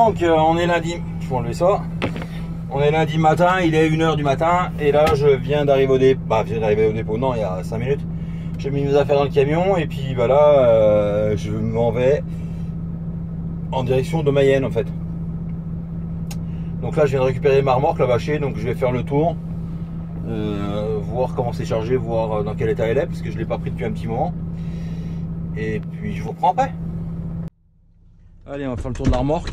Donc on est lundi, je vais enlever ça. On est lundi matin, il est 1 h du matin et là je viens d'arriver au dépôt. Bah, je viens d'arriver au dépôt, non, il y a 5 minutes. J'ai mis mes affaires dans le camion et puis bah là je m'en vais en direction de Mayenne en fait. Donc là je viens de récupérer ma remorque, la bâchée, donc je vais faire le tour, voir comment c'est chargé, voir dans quel état elle est, parce que je ne l'ai pas pris depuis un petit moment. Et puis je vous reprends après. Allez, on va faire le tour de la remorque.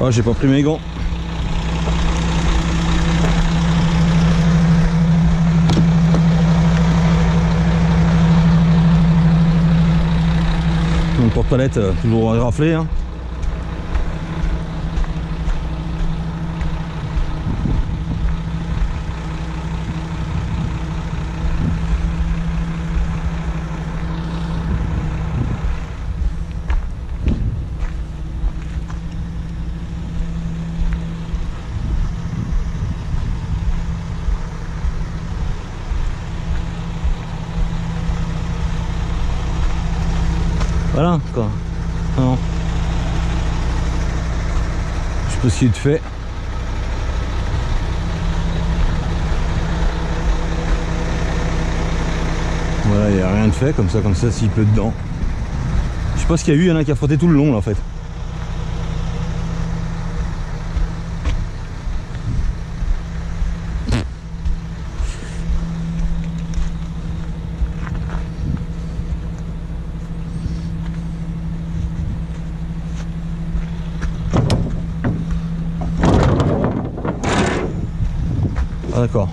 Oh, j'ai pas pris mes gants. Donc porte-palette toujours raflé hein. Voilà quoi. Non. Je sais pas ce qu'il te fait. Voilà, il n'y a rien de fait comme ça s'il pleut dedans. Je sais pas ce qu'il y a eu, il y en a qui a frotté tout le long là en fait. Ah d'accord.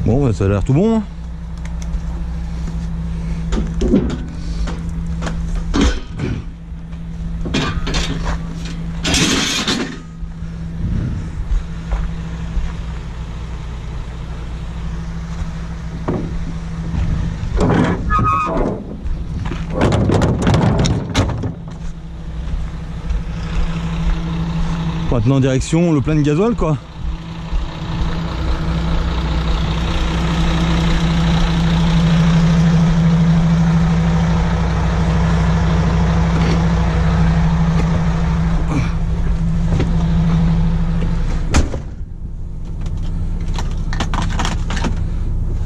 Bon, bah, ça a l'air tout bon. Hein. Maintenant direction le plein de gasoil quoi.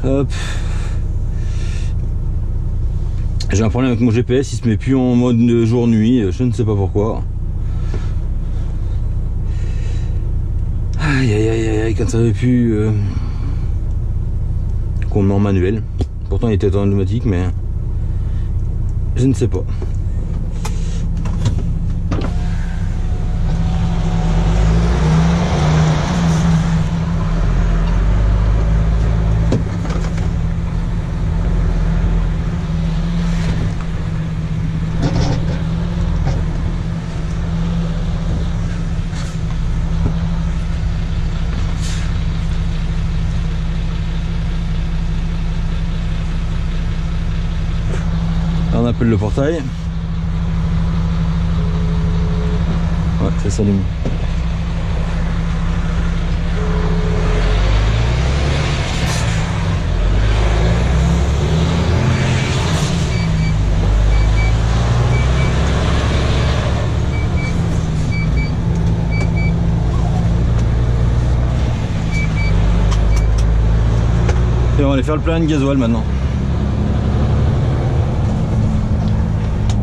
Hop. J'ai un problème avec mon GPS, il se met plus en mode jour-nuit, je ne sais pas pourquoi. Aïe aïe aïe aïe, quand ça avait pu qu'on met en manuel. Pourtant il était en automatique, mais je ne sais pas. On appelle le portail. Ouais, ça s'allume. Et on va aller faire le plein de gasoil maintenant.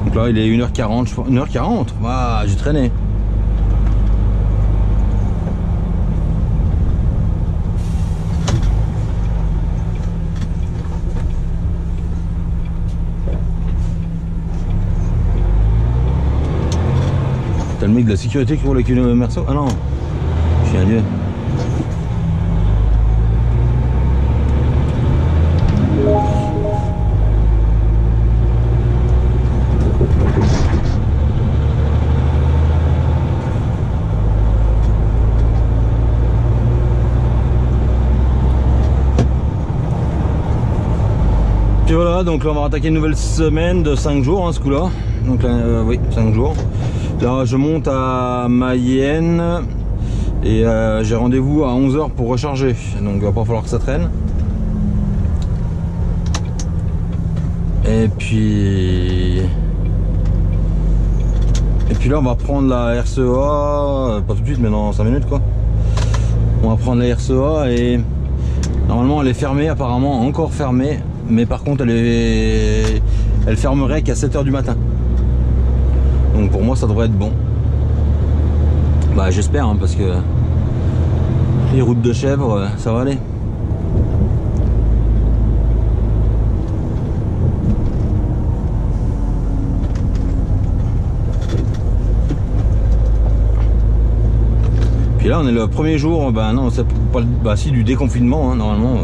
Donc là il est 1 h 40, je crois. 1 h 40. Ah, j'ai traîné. T'as le mec de la sécurité qui roule avec une Mercedes. Ah non, Chien Dieu. Et voilà, donc là on va attaquer une nouvelle semaine de 5 jours, hein, ce coup là. Donc là, oui, 5 jours. Là je monte à Mayenne et j'ai rendez-vous à 11 h pour recharger. Donc il va pas falloir que ça traîne. Et puis là on va prendre la RCEA, pas tout de suite mais dans 5 minutes quoi. On va prendre la RCEA et normalement elle est fermée, apparemment encore fermée. Mais par contre elle fermerait qu'à 7 h du matin. Donc pour moi ça devrait être bon. Bah j'espère hein, parce que les routes de chèvre ça va aller. Puis là on est le premier jour, bah non c'est pas bah si du déconfinement hein, normalement.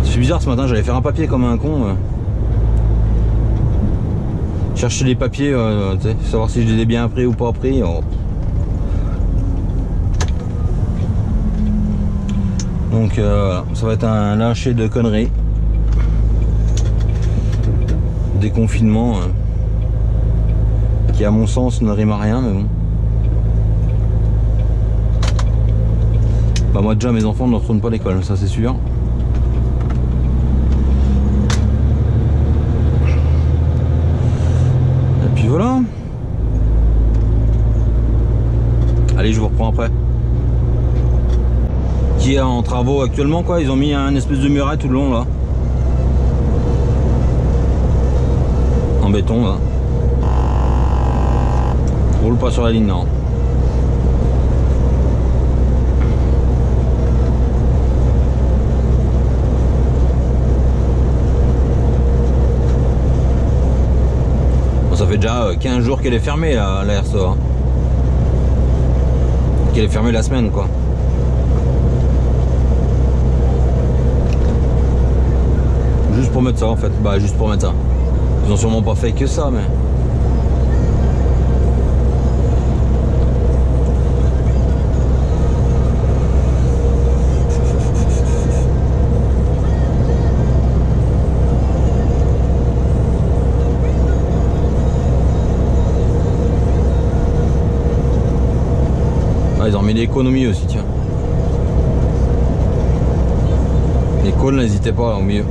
C'est bizarre, ce matin j'allais faire un papier comme un con. Chercher les papiers, savoir si je les ai bien pris ou pas pris. Oh. Donc ça va être un lâcher de conneries. Déconfinement qui à mon sens ne rime à rien, mais bon. Bah moi déjà mes enfants ne retournent pas à l'école, ça c'est sûr. Et puis voilà. Allez, je vous reprends après. Qui est en travaux actuellement quoi, ils ont mis un espèce de muraille tout le long là. En béton là. Roule pas sur la ligne non. Ça fait déjà 15 jours qu'elle est fermée la RCEA. Qu'elle est fermée la semaine quoi. Juste pour mettre ça en fait. Bah juste pour mettre ça. Ils ont sûrement pas fait que ça mais. Ils ont mis l'économie aussi, tiens. Les cônes, n'hésitez pas au milieu.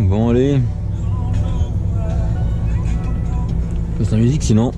Bon allez. Passe la musique sinon.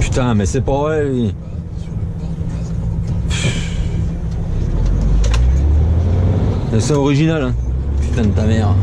Putain, mais c'est pas vrai, lui. C'est original, hein. Putain de ta mère.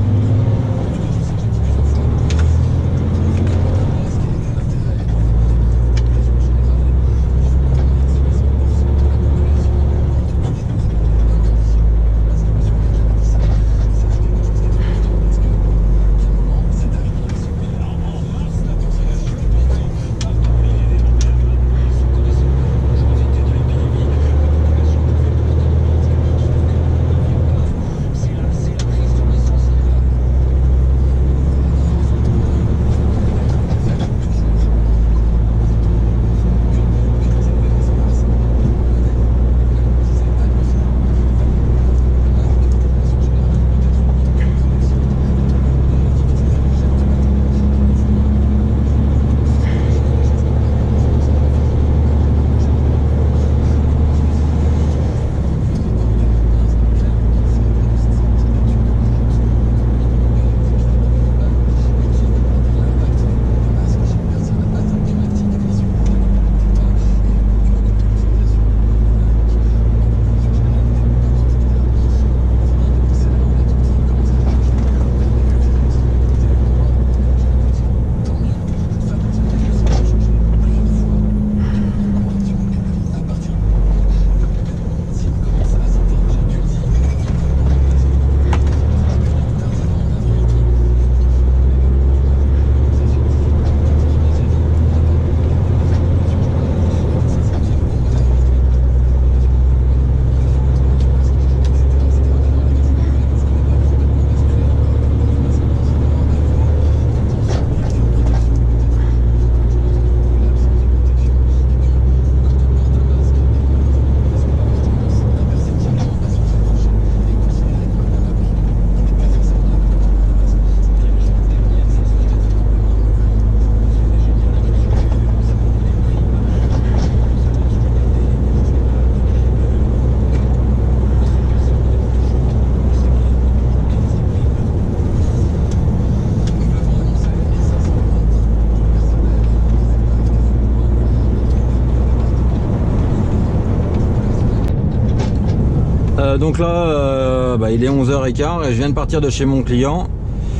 Donc là, il est 11h15 et je viens de partir de chez mon client.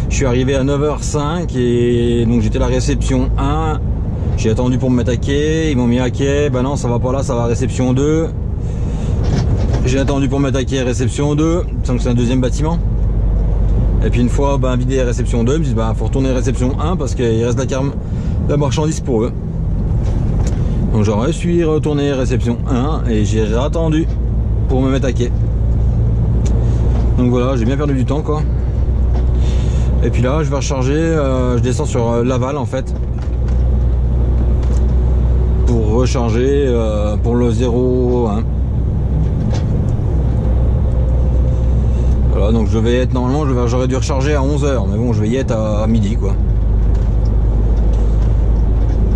Je suis arrivé à 9h05 et donc j'étais à la réception 1. J'ai attendu pour me mettre à quai, ils m'ont mis à quai. Ben non, ça va pas là, ça va à réception 2. J'ai attendu pour me mettre à quai, réception 2. Donc c'est un deuxième bâtiment. Et puis une fois vidé réception 2, ils me disent faut retourner réception 1 parce qu'il reste la marchandise pour eux. Donc j'aurais suis retourné réception 1 et j'ai attendu pour me mettre à quai. Donc voilà, j'ai bien perdu du temps quoi. Et puis là je vais recharger, je descends sur Laval en fait. Pour recharger pour le 0,1. Voilà, donc je vais être normalement, j'aurais dû recharger à 11h, mais bon je vais y être à midi quoi.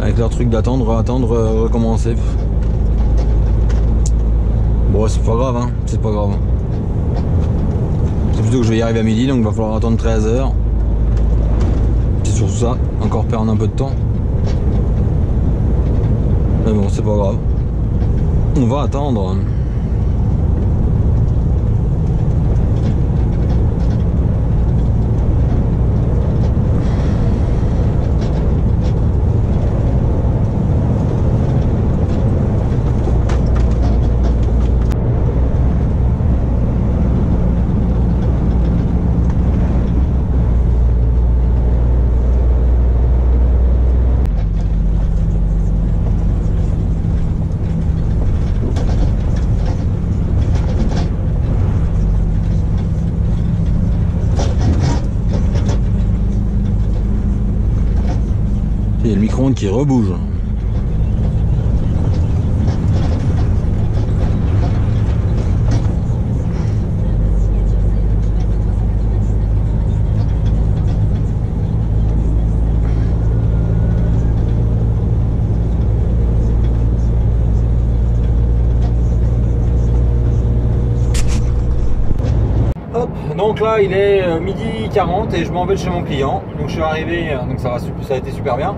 Avec leur truc d'attendre, recommencer. Bon c'est pas grave, hein, c'est pas grave. C'est plutôt que je vais y arriver à midi, donc il va falloir attendre 13h. C'est surtout ça, encore perdre un peu de temps. Mais bon c'est pas grave. On va attendre. Il y a le micro-ondes qui rebouge. Hop, donc là il est midi 40 et je m'en vais chez mon client. Donc je suis arrivé, donc ça a été super bien.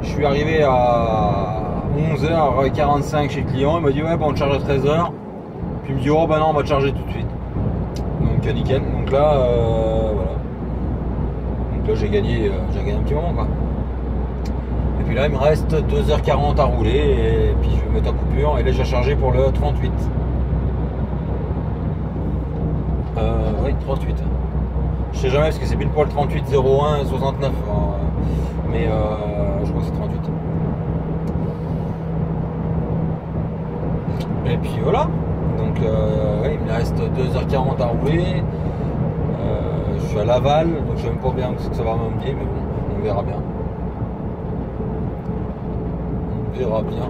Je suis arrivé à 11h45 chez le client, il m'a dit ouais bon on te charge à 13h. Puis il me dit oh bah non on va te charger tout de suite. Donc nickel, donc là voilà. Donc là j'ai gagné un petit moment quoi. Et puis là il me reste 2h40 à rouler et puis je vais mettre en coupure et là j'ai chargé pour le 38. Oui 38. Je sais jamais parce que c'est pile poil 38 01 69 mais je crois que c'est 38. Et puis voilà. Donc ouais, il me reste 2h40 à rouler. Je suis à Laval, donc je sais même pas bien ce que ça va m'emmener, mais bon, on verra bien. On verra bien.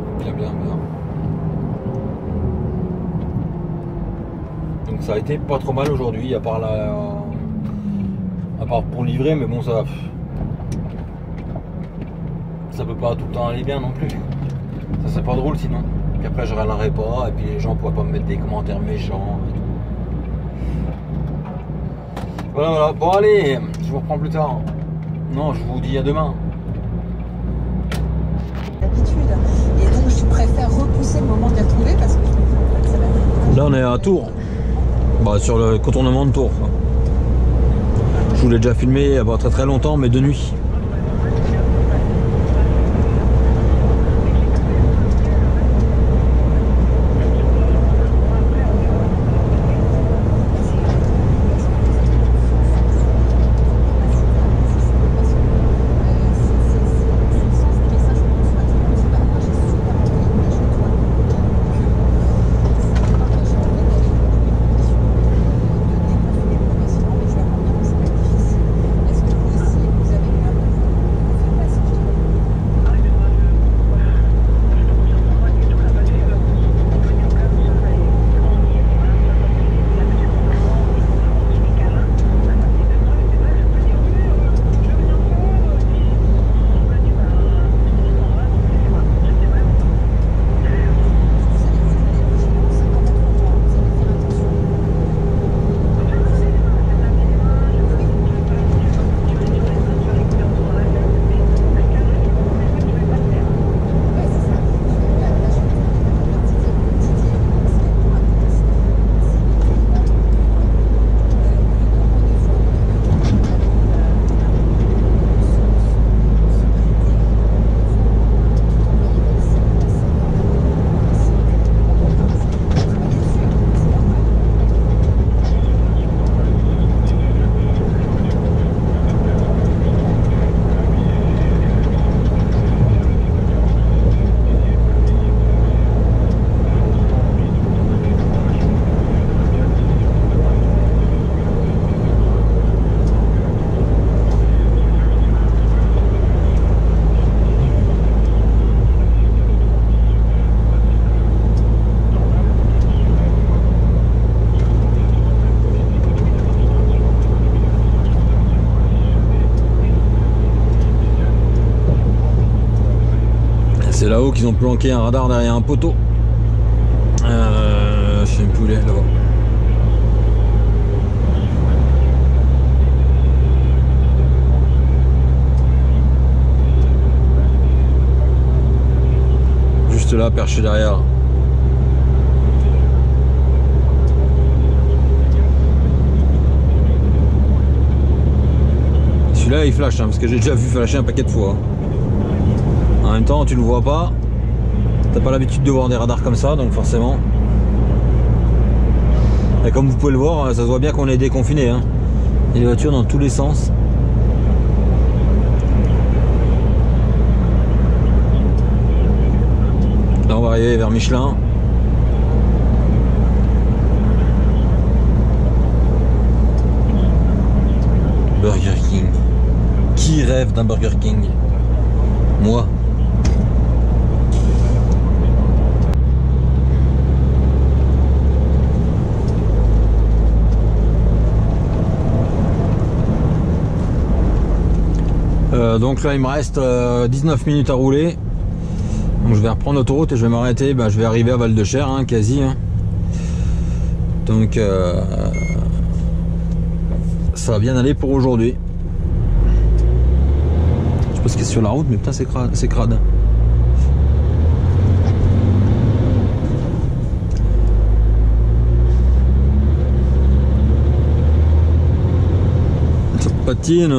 Donc ça a été pas trop mal aujourd'hui, à part pour livrer, mais bon ça peut pas tout le temps aller bien non plus. Ça c'est pas drôle sinon. Puis après je râlerai pas et puis les gens pourraient pas me mettre des commentaires méchants et tout. Voilà. Bon allez, je vous reprends plus tard. Non, je vous dis à demain. Et donc je préfère repousser le moment de les retrouver parce que je trouve que ça va. Là on est à Tours. Bah, sur le contournement de Tours. Je vous l'ai déjà filmé il y a pas très longtemps, mais de nuit. vidéo qu'ils ont planqué un radar derrière un poteau. Je sais plus où il est là-bas. Juste là, perché derrière. Celui-là il flash, hein, parce que j'ai déjà vu flasher un paquet de fois. En même temps, tu le vois pas. T'as pas l'habitude de voir des radars comme ça, donc forcément. Et comme vous pouvez le voir, ça se voit bien qu'on est déconfiné. Hein. Il y a des voitures dans tous les sens. Là, on va arriver vers Michelin. Burger King. Qui rêve d'un Burger King? Moi. Donc là il me reste 19 minutes à rouler. Donc je vais reprendre l'autoroute et je vais m'arrêter. Je vais arriver à Val-de-Cher, hein, quasi. Hein. Donc ça va bien aller pour aujourd'hui. Je sais pas ce qu'il y a sur la route, mais putain c'est crade. Ça patine.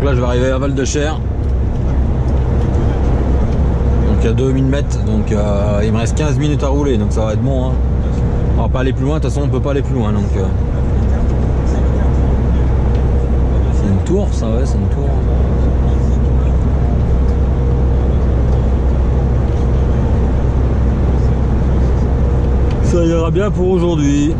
Là je vais arriver à Val-de-Cher. Donc à 2000 mètres, donc il me reste 15 minutes à rouler, donc ça va être bon. Hein. On va pas aller plus loin, de toute façon on peut pas aller plus loin. Donc c'est une tour, ça ouais, c'est une tour. Ça ira bien pour aujourd'hui.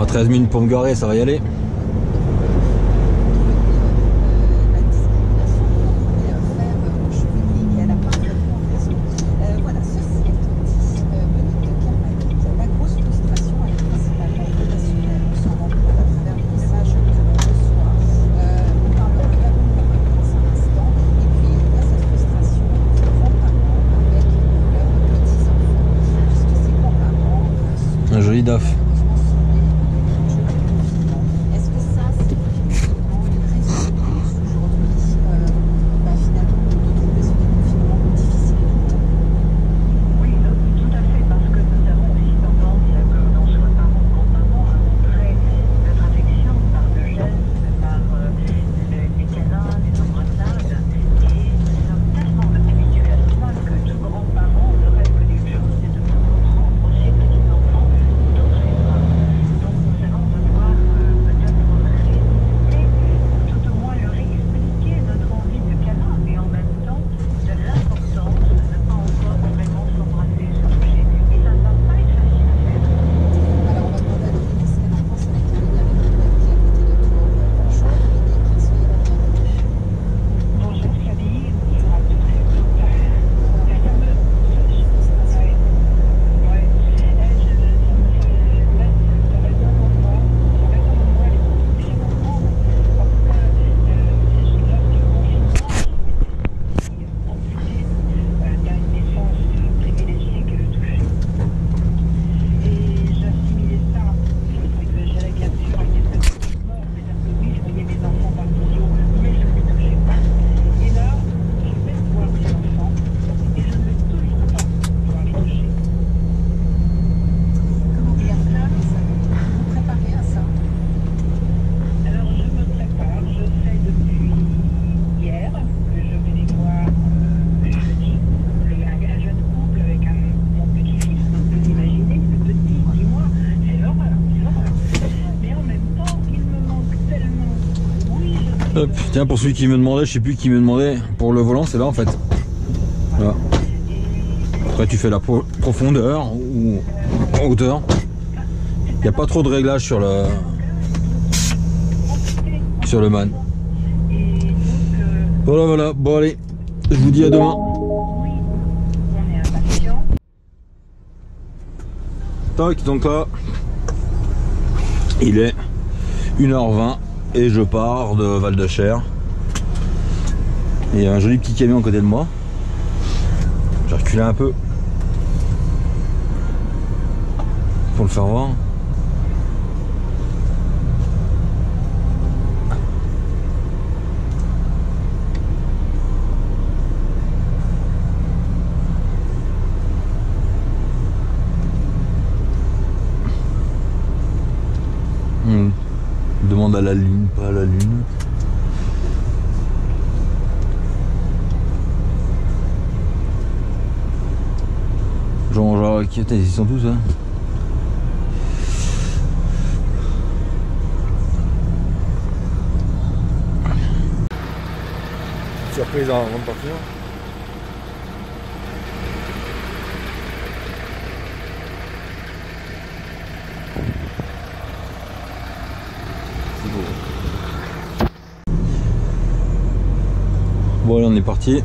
Oh, 13 minutes pour me garer, ça va y aller. DAF. Est-ce que ça, c'est effectivement une raison de plus aujourd'hui, finalement, de trouver ce déconfinement difficile? Oui, tout à fait, parce que nous avons aussi tendance, que l'on soit parent ou grand-parent, à montrer notre affection par le geste, par les câlins, les embrassades. Et nous sommes tellement habitués à cela que tout grand-parent ne rêve que d'une chose, c'est de prendre aussi petits enfants dans ses bras. Donc nous allons devoir peut-être résister, tout au moins leur expliquer notre envie de câlin, mais en même temps de l'importance de ne pas encore vraiment s'embrasser, se toucher. Et ça ne va pas être facile à faire. Alors, on va demander à Dominique ce qu'elle en pense avec Dominique avec nous, qui est à côté de toi. Bonjour Dominique, soyez la bienvenue. Bonjour Camille, bonjour à tous et toutes. La fameuse ouais. Ouais. Ça résonne en moi. Ça résonne en moi depuis très longtemps. Parce que lors du confinement, je m'étais amputée d'une naissance privilégiée que le toucher. Et j'assimilais ça, il faut exagérer bien sûr, à quelques petites morts, c'est-à-dire que oui, je voyais mes enfants par visio, mais je ne les touchais pas. Et là, je vais voir mes enfants et je ne vais toujours pas pouvoir les toucher. Comment vous appelez ça? Vous vous préparez à ça? Alors je me prépare, je sais depuis hier que je vais les voir jeudi, un jeune couple avec mon petit-fils, donc vous imaginez, le petit, 10 mois, c'est l'horreur, c'est l'horreur. Mais en même temps, il me manque tellement. Oui, je sais. Hop, tiens, pour celui qui me demandait, je sais plus qui me demandait, pour le volant, c'est là en fait. Voilà. Après, tu fais la profondeur ou en hauteur. Il n'y a pas trop de réglage sur le man. Et donc, Voilà, voilà. Bon, allez, je vous dis à demain. oui, on est impatient. Tac, donc là, il est 1h20 et je pars de Val-de-Cher. Il y a un joli petit camion à côté de moi. J'ai reculé un peu pour le faire voir. Demande à la lune, pas à la lune. Jean-Jacques, ils sont tous hein. Surprise avant de partir. C'est beau. Bon allez, on est parti.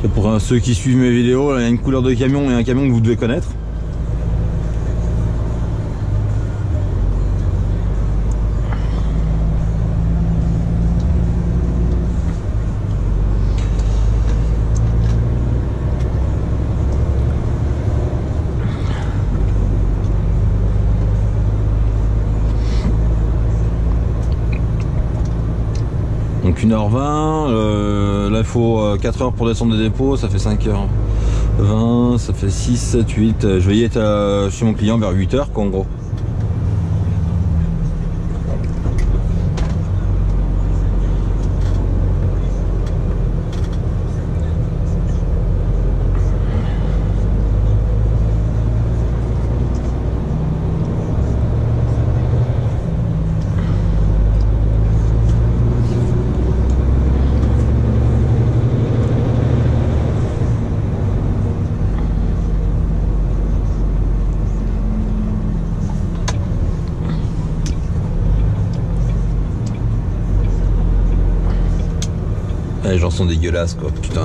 Et pour ceux qui suivent mes vidéos, là, il y a une couleur de camion et un camion que vous devez connaître. Donc 1h20, là il faut 4 heures pour descendre des dépôts, ça fait 5h20, ça fait 6, 7, 8, je vais y être chez mon client vers 8h quoi en gros. Les gens sont dégueulasses quoi, putain.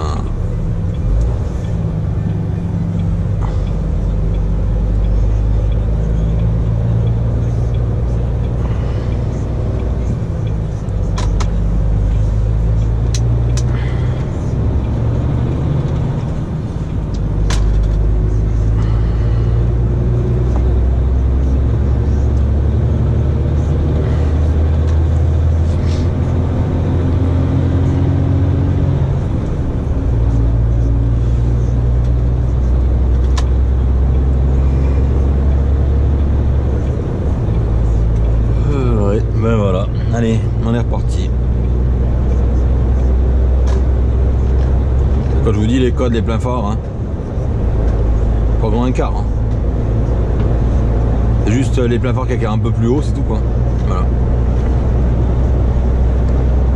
Quand je vous dis les codes, les pleins forts, hein. Pas grand écart. Hein. C'est juste les pleins forts qui écartent un peu plus haut, c'est tout quoi. Voilà. Vous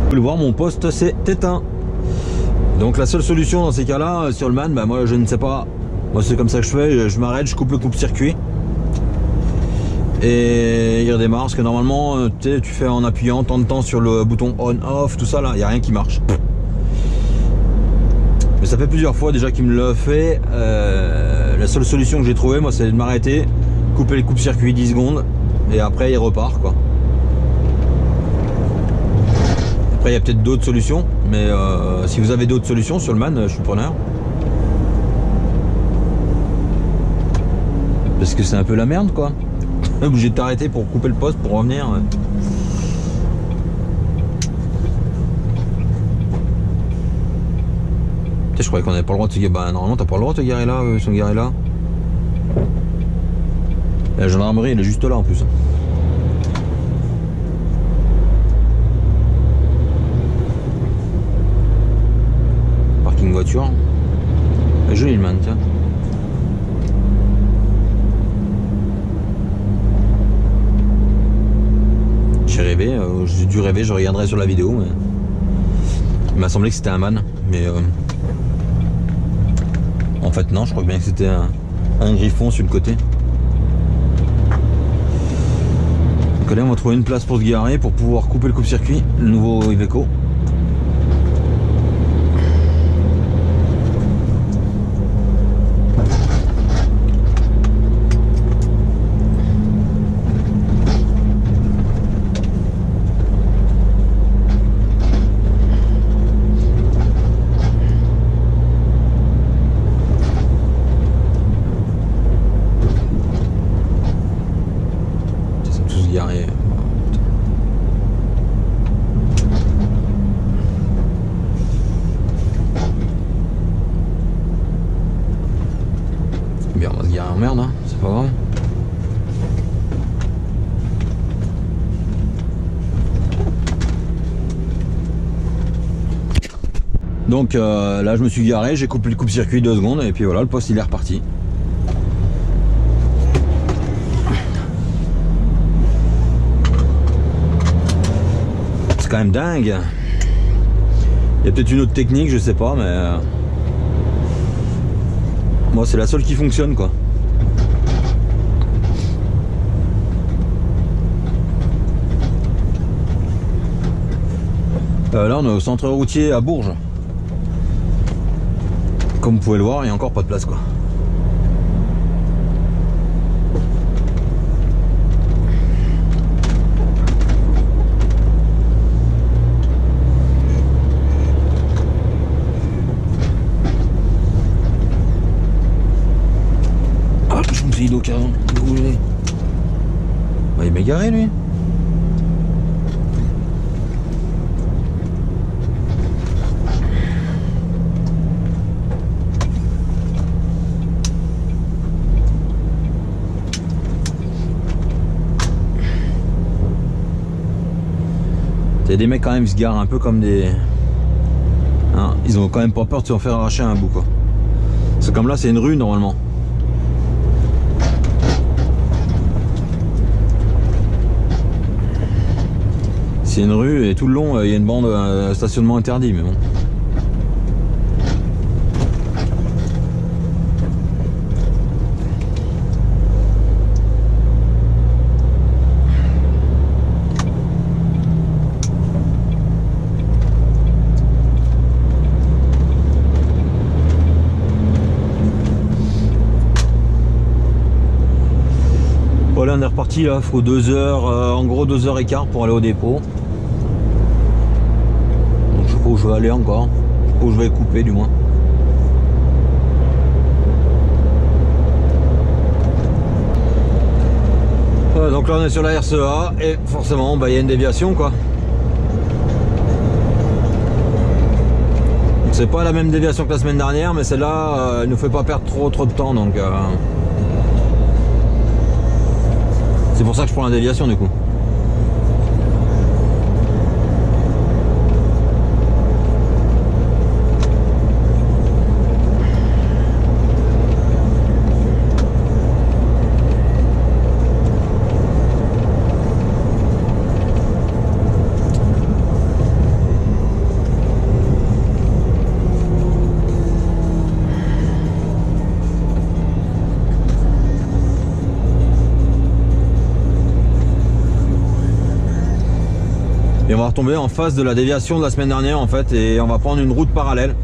pouvez le voir, mon poste s'est éteint. Donc la seule solution dans ces cas-là, sur le man, bah moi je ne sais pas. Moi c'est comme ça que je fais, je m'arrête, je coupe le coupe-circuit. Et il redémarre, parce que normalement, tu fais en appuyant tant de temps sur le bouton on-off, tout ça là, il n'y a rien qui marche. Mais ça fait plusieurs fois déjà qu'il me l'a fait. La seule solution que j'ai trouvée, moi, c'est de m'arrêter, couper le coupe-circuit 10 secondes, et après il repart quoi. Après il y a peut-être d'autres solutions, mais si vous avez d'autres solutions sur le man, je suis preneur. Parce que c'est un peu la merde quoi. Obligé de t'arrêter pour couper le poste pour revenir. Je croyais qu'on n'avait pas le droit de se garer. Bah normalement t'as pas le droit de te garer là, se garer là. La gendarmerie elle est juste là en plus. Parking voiture. Elle est jolie le man, tiens. J'ai rêvé, j'ai dû rêver, je regarderai sur la vidéo. Mais... il m'a semblé que c'était un man, mais en fait non, je crois bien que c'était un griffon sur le côté. Donc là on va trouver une place pour se garer pour pouvoir couper le coupe-circuit, le nouveau Iveco. Bien, on va se garer en merde, hein, c'est pas grave. Donc là je me suis garé, j'ai coupé le coupe-circuit 2 secondes et puis voilà, le poste il est reparti. C'est quand même dingue. Il y a peut-être une autre technique, je sais pas, mais moi c'est la seule qui fonctionne quoi. Là on est au centre routier à Bourges. Comme vous pouvez le voir, il n'y a encore pas de place quoi. Ah, je me suis dit d'occasion. Bah, il m'est garé lui. Il y a des mecs quand même qui se garent un peu comme des... hein, ils ont quand même pas peur de se faire arracher un bout quoi. C'est comme là, c'est une rue normalement. C'est une rue et tout le long il y a une bande stationnement interdit mais bon. Voilà, on est reparti là, il faut 2 heures, en gros 2h15 pour aller au dépôt. Donc je sais pas où je vais aller encore, je sais pas où je vais couper du moins. Donc là on est sur la RCA et forcément bah, y a une déviation quoi. C'est pas la même déviation que la semaine dernière mais celle-là elle nous fait pas perdre trop de temps donc c'est pour ça que je prends la déviation du coup. va retomber en face de la déviation de la semaine dernière en fait, et on va prendre une route parallèle.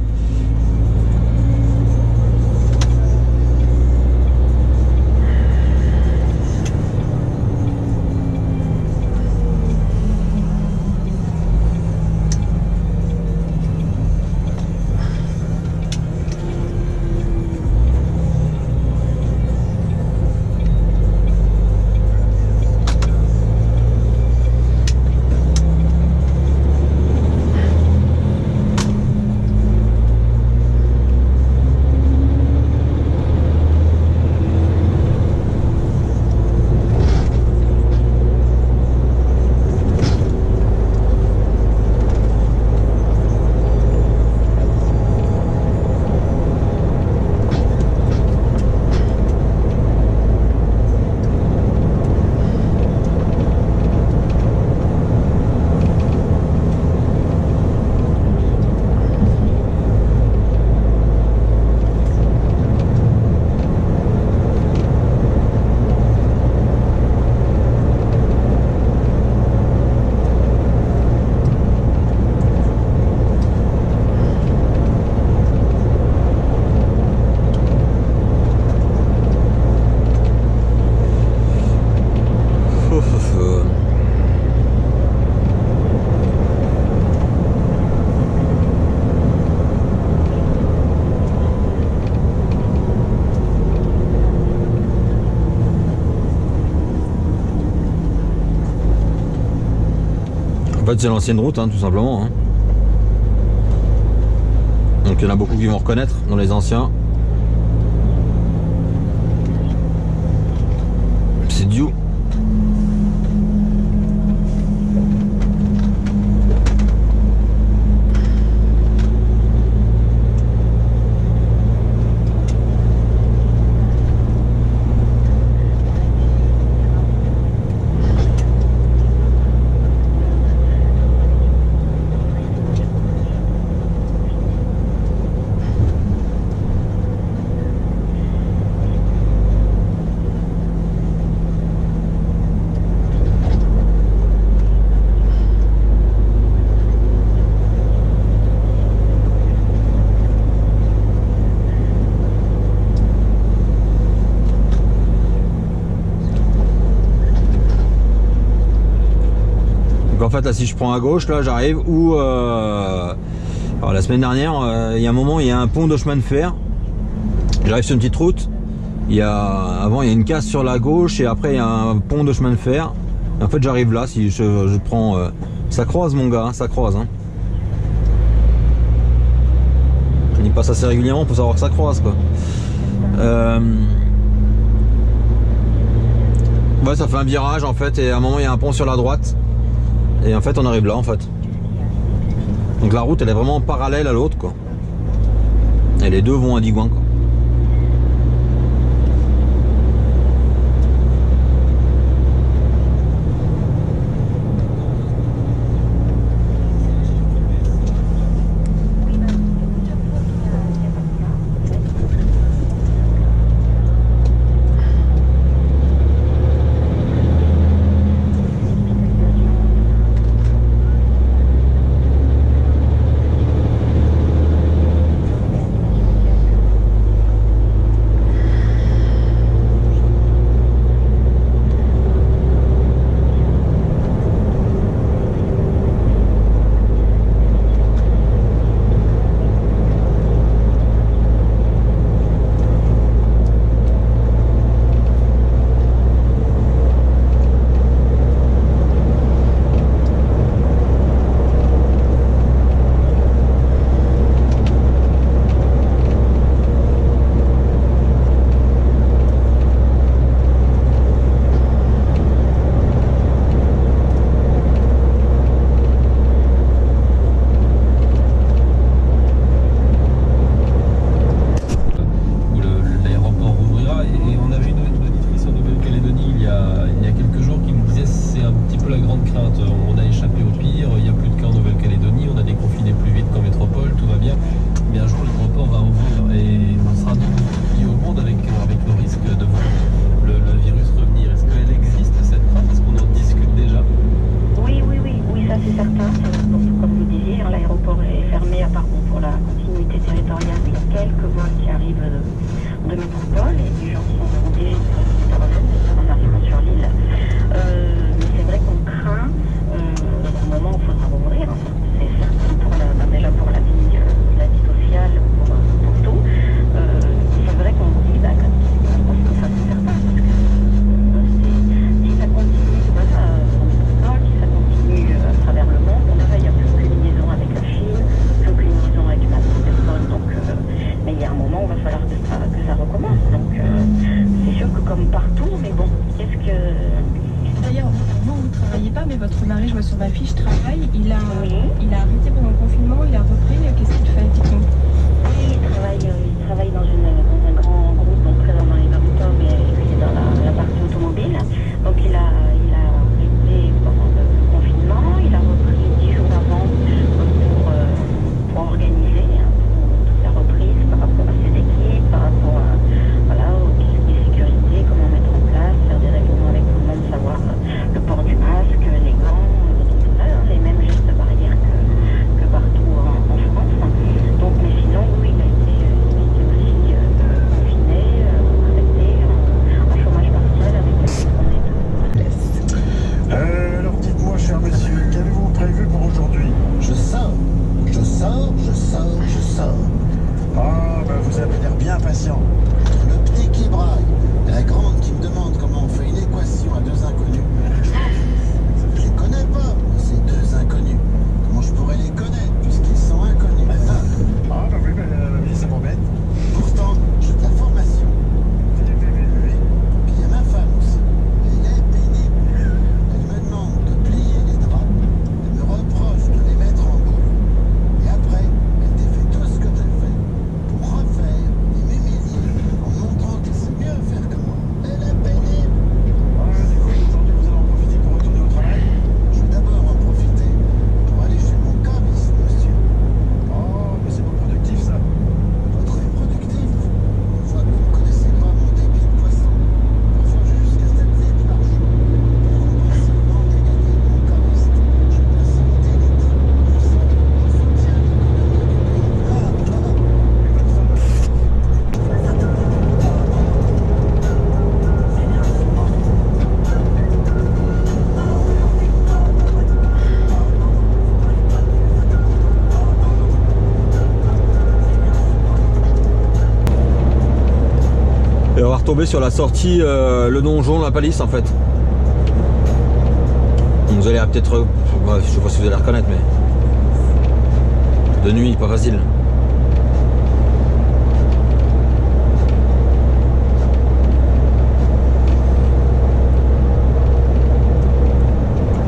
En fait c'est l'ancienne route hein, tout simplement hein. Donc il y en a beaucoup qui vont reconnaître dans les anciens. C'est Diou. En fait là si je prends à gauche là j'arrive où alors la semaine dernière il y a un moment il y a un pont de chemin de fer, j'arrive sur une petite route, avant il y a une casse sur la gauche et après il y a un pont de chemin de fer et en fait j'arrive là si je prends ça croise mon gars hein, ça croise hein. On y passe assez régulièrement pour savoir que ça croise quoi. Ouais ça fait un virage en fait et à un moment il y a un pont sur la droite. Et en fait on arrive là en fait. Donc la route elle est vraiment parallèle à l'autre quoi. Et les deux vont à Digoin quoi. l'aéroport est fermé, à part pour la continuité territoriale. Il y a quelques vols qui arrivent de métropole et les gens sont obligés de revenir en arrivant sur l'île. Mais c'est vrai qu'on craint, au moment où il faudra rouvrir, c'est certain, déjà pour la vie sociale, pour tout. C'est vrai qu'on se dit, ça c'est certain, parce que si ça continue, si ça continue à travers le monde, il n'y a plus qu'une liaison avec la Chine, plus qu'une liaison avec ma personne, donc mais il y a un moment où il va falloir que ça recommence. Donc c'est sûr que comme partout, mais bon, qu'est-ce que... D'ailleurs, vous ne travaillez pas, mais votre mari, je vois sur ma fiche, travaille. Il a arrêté pendant le confinement, il a repris. Qu'est-ce qu'il fait, dites-nous? Oui, il travaille dans un grand groupe, donc présent dans les Baritomes, mais lui est dans la partie automobile. Donc il a arrêté pendant le confinement, il a repris 10 jours avant pour organiser toute la reprise par rapport à ses équipes, par rapport à aux questions de sécurité, comment mettre en place, faire des règlements avec tout le monde, savoir le port du masque, les gants, les mêmes gestes barrières que partout en France. Donc, mais sinon, oui, il a été aussi confiné, arrêté, en chômage partiel avec la journée. Alors dites-moi, cher monsieur, qu'avez-vous prévu pour aujourd'hui? Je sors. Ah, ben vous avez l'air bien patient. Le petit qui braille, et la grande qui me demande comment on fait une équation à deux inconnus. Je les connais pas, ces deux inconnus. Comment je pourrais les connaître puisqu'ils sont inconnus? Ah, ben oui, ça m'embête. Pourtant, j'ai de la formation. Oui. Puis il y a ma femme aussi. Elle est pénible. Elle me demande de plier les draps. Elle me reproche de les mettre en boule. Et après, elle défait tout ce que j'ai fait pour refaire et m'humilier en montrant qu'elle sait mieux faire que moi. Elle est pénible. Ah, du coup, aujourd'hui, vous allez en profiter pour retourner au travail? Je vais d'abord en profiter pour aller chez mon caviste, monsieur. Oh, mais c'est pas productif, ça. Pas très productif. Une fois que vous ne connaissez pas mon débit de poisson, parfois j'ai jusqu'à 7 litres par jour. Pour compenser le manque à gagner de mon caviste, je passe en délite. Pour ça, je soutiens l'économie du pays. Et votre femme? Et on va retomber sur la sortie le donjon, la palisse en fait. Vous allez peut-être, je sais pas si vous allez reconnaître, mais de nuit, pas facile.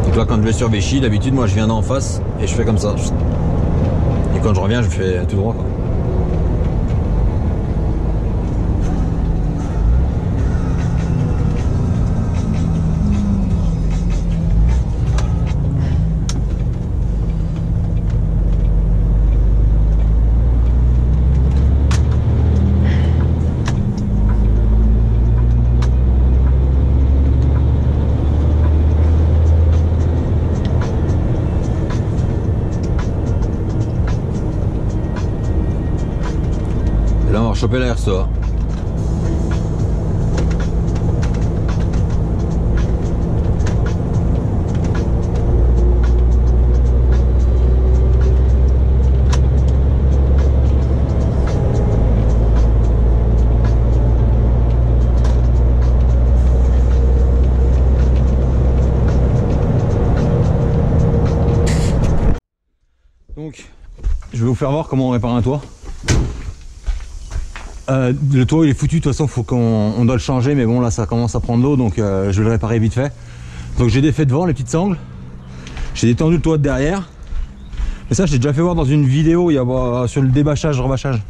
Donc là, quand je vais sur Vichy, d'habitude, moi je viens d'en face et je fais comme ça. Et quand je reviens, je fais tout droit, quoi. Et là, on va choper la RSA. Donc, je vais vous faire voir comment on répare un toit. Le toit il est foutu, de toute façon faut qu'on doit le changer, mais bon là ça commence à prendre l'eau, donc je vais le réparer vite fait. Donc j'ai défait devant les petites sangles, j'ai détendu le toit de derrière, mais ça je l'ai déjà fait voir dans une vidéo il y a, sur le débâchage, rebâchage.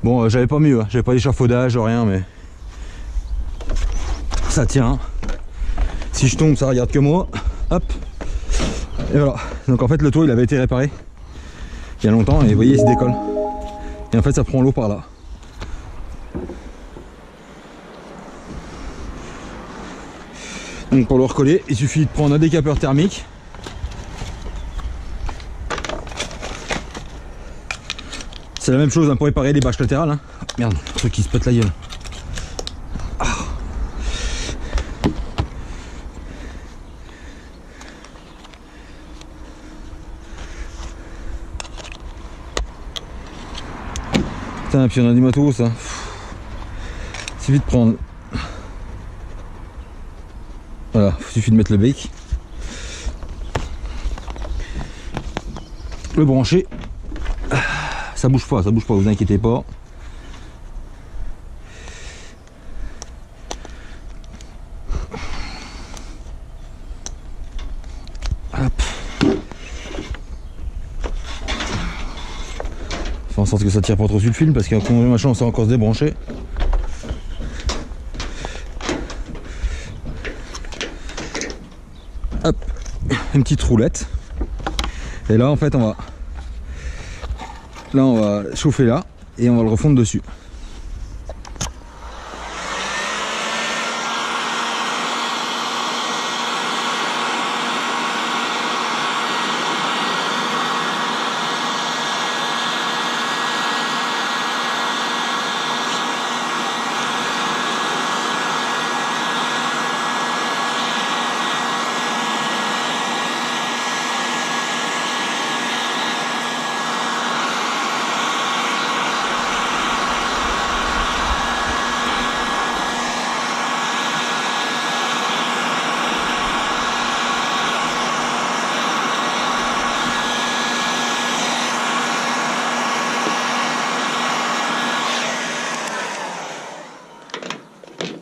Bon j'avais pas mieux, hein. J'avais pas d'échafaudage, rien, mais ça tient. Si je tombe ça regarde que moi, hop, et voilà. Donc en fait le toit il avait été réparé il y a longtemps et vous voyez il se décolle. Et en fait ça prend l'eau par là. Donc pour le recoller, il suffit de prendre un décapeur thermique C'est la même chose hein, pour réparer les bâches latérales. Hein. Merde, le truc qui se pète la gueule. Ah. Putain, puis on a du matos ça. C'est vite prendre. Voilà, il suffit de mettre le bec. Le brancher. Ça bouge pas, vous inquiétez pas. Hop. Fais en sorte que ça tire pas trop sur le film parce qu'un machin on sait encore se débrancher. Hop, une petite roulette. Et là en fait on va chauffer là et on va le refondre dessus.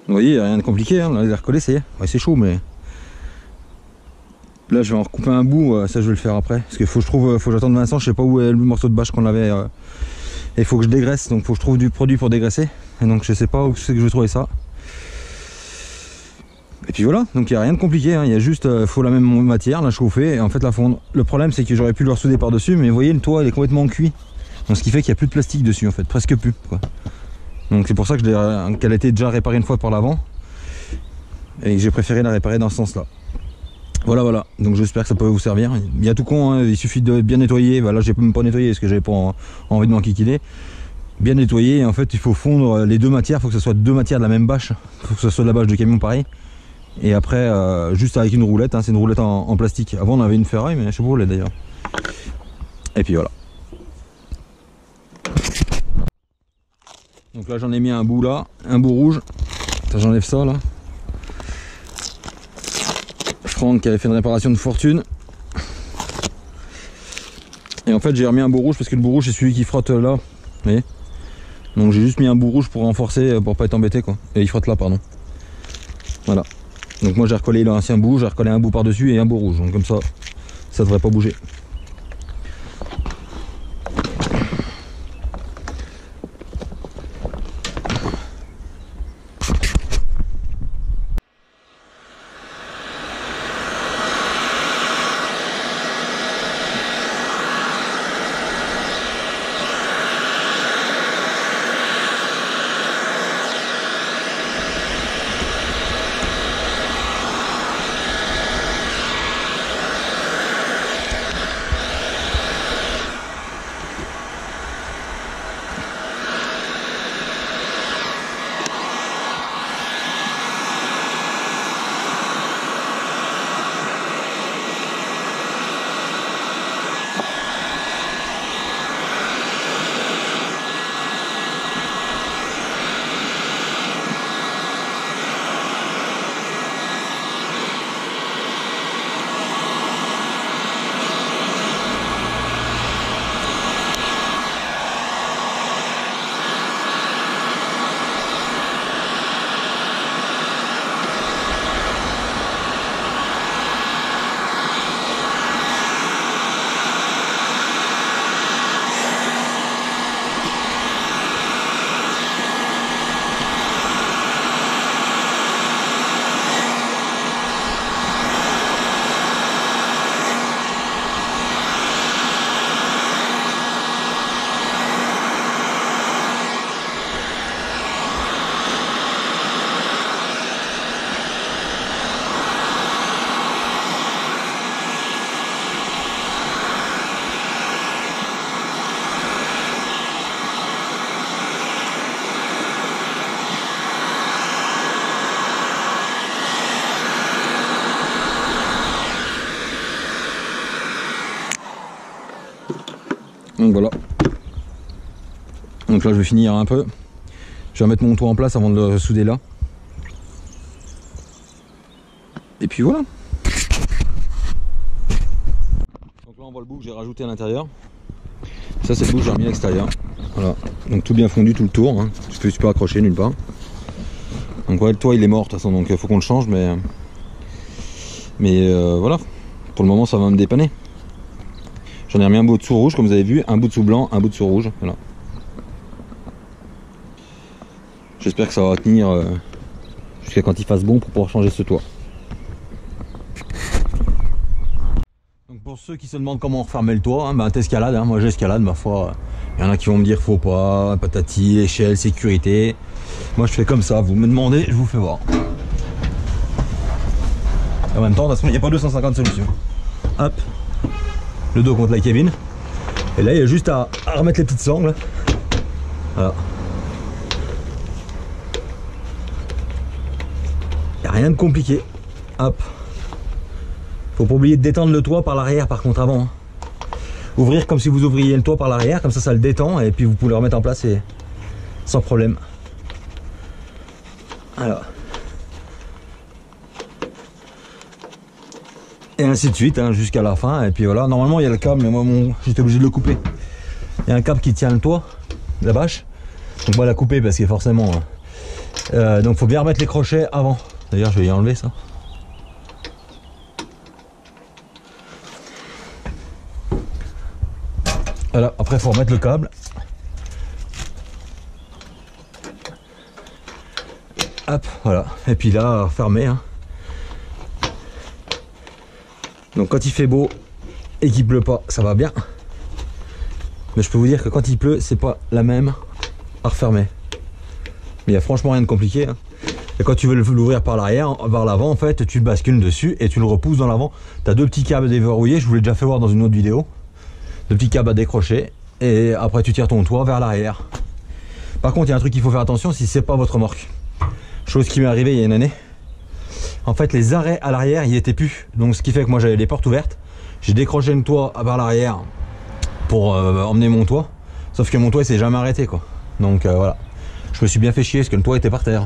Vous voyez, il n'y a rien de compliqué, hein. Là, il est recollé, ça y est. Ouais, c'est chaud, mais là, je vais en recouper un bout. Ça, je vais le faire après. Parce qu'il faut que j'attende Vincent. Je sais pas où est le morceau de bâche qu'on avait. Et il faut que je dégraisse. Donc, il faut que je trouve du produit pour dégraisser. Et donc, je sais pas où c'est que je vais trouver ça. Et puis voilà. Donc, il n'y a rien de compliqué. Hein. Il y a juste, faut la même matière, la chauffer et en fait la fondre. Le problème, c'est que j'aurais pu le ressouder par-dessus. Mais vous voyez, le toit, il est complètement cuit. Donc, ce qui fait qu'il n'y a plus de plastique dessus, en fait. Presque plus, quoi. Donc c'est pour ça que qu'elle a été déjà réparée une fois par l'avant et que j'ai préféré la réparer dans ce sens là. Voilà, donc j'espère que ça peut vous servir. Il y a tout con, hein. Il suffit de bien nettoyer. Voilà, j'ai même pas nettoyé parce que j'avais pas envie de m'enquiquiner. Bien nettoyer et en fait il faut fondre les deux matières. Il faut que ce soit deux matières de la même bâche. Il faut que ce soit de la bâche de camion pareil. Et après juste avec une roulette, hein. C'est une roulette en plastique. Avant on avait une ferraille mais je sais pas où elle est d'ailleurs. Et puis voilà. Donc là j'en ai mis un bout là, un bout rouge. J'enlève ça là. Franck qui avait fait une réparation de fortune. Et en fait j'ai remis un bout rouge parce que le bout rouge c'est celui qui frotte là. Vous voyez. Donc j'ai juste mis un bout rouge pour renforcer, pour pas être embêté quoi. Et il frotte là pardon. Voilà. Donc moi j'ai recollé l'ancien bout, j'ai recollé un bout par dessus et un bout rouge. Donc comme ça, ça devrait pas bouger. Donc voilà. Donc là je vais finir un peu. Je vais remettre mon toit en place avant de le souder là. Et puis voilà. Donc là on voit le bout que j'ai rajouté à l'intérieur. Ça c'est le bout que j'ai remis à l'extérieur. Voilà. Donc tout bien fondu tout le tour. Hein. Tu peux accrocher nulle part. Donc ouais, le toit il est mort de toute façon, donc il faut qu'on le change, mais voilà. Pour le moment ça va me dépanner. J'en ai remis un bout dessous rouge comme vous avez vu, un bout dessous blanc, un bout dessous rouge. Voilà. J'espère que ça va tenir jusqu'à quand il fasse bon pour pouvoir changer ce toit. Donc pour ceux qui se demandent comment refermer le toit, hein, bah, t'escalades, hein, moi j'escalade ma foi. Il y en a qui vont me dire faut pas, patati, échelle, sécurité. Moi je fais comme ça, vous me demandez, je vous fais voir. En même temps, de toute façon il n'y a pas 250 solutions. Hop, le dos contre la cabine. Et là il y a juste à remettre les petites sangles. Voilà. Il n'y a rien de compliqué. Hop. Faut pas oublier de détendre le toit par l'arrière par contre avant. Hein. Ouvrir comme si vous ouvriez le toit par l'arrière, comme ça le détend et puis vous pouvez le remettre en place et sans problème. Alors. Et ainsi de suite hein, jusqu'à la fin. Et puis voilà, normalement il y a le câble, mais moi j'étais obligé de le couper. Il y a un câble qui tient le toit, la bâche. Donc on va la couper parce que forcément. Donc faut bien remettre les crochets avant. D'ailleurs je vais y enlever ça. Voilà, après il faut remettre le câble. Hop, voilà. Et puis là, fermé. Hein. Donc quand il fait beau et qu'il pleut pas, ça va bien. Mais je peux vous dire que quand il pleut, c'est pas la même à refermer. Mais il n'y a franchement rien de compliqué. Hein. Et quand tu veux l'ouvrir par l'arrière, par l'avant, en fait, tu le bascules dessus et tu le repousses dans l'avant. Tu as deux petits câbles déverrouillés, je vous l'ai déjà fait voir dans une autre vidéo. Deux petits câbles à décrocher et après tu tires ton toit vers l'arrière. Par contre, il y a un truc qu'il faut faire attention si c'est pas votre remorque. Chose qui m'est arrivée il y a une année. En fait, les arrêts à l'arrière, il n'y était plus. Donc, ce qui fait que moi, j'avais les portes ouvertes. J'ai décroché le toit vers l'arrière pour emmener mon toit. Sauf que mon toit, il s'est jamais arrêté, quoi. Donc, voilà. Je me suis bien fait chier parce que le toit était par terre.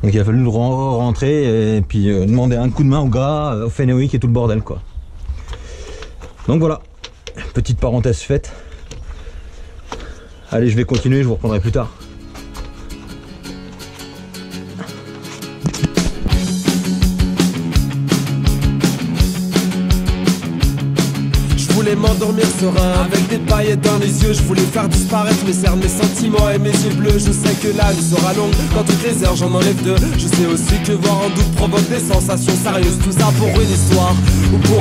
Donc, il a fallu rentrer et puis demander un coup de main au gars, au Fenwick et tout le bordel, quoi. Donc, voilà. Petite parenthèse faite. Allez, je vais continuer, je vous reprendrai plus tard. Je voulais m'endormir serein avec des paillettes dans les yeux. Je voulais faire disparaître mes cernes, mes sentiments et mes yeux bleus. Je sais que la nuit sera longue, quand toutes les heures j'en enlève deux. Je sais aussi que voir en doute provoque des sensations sérieuses. Tout ça pour une histoire ou pour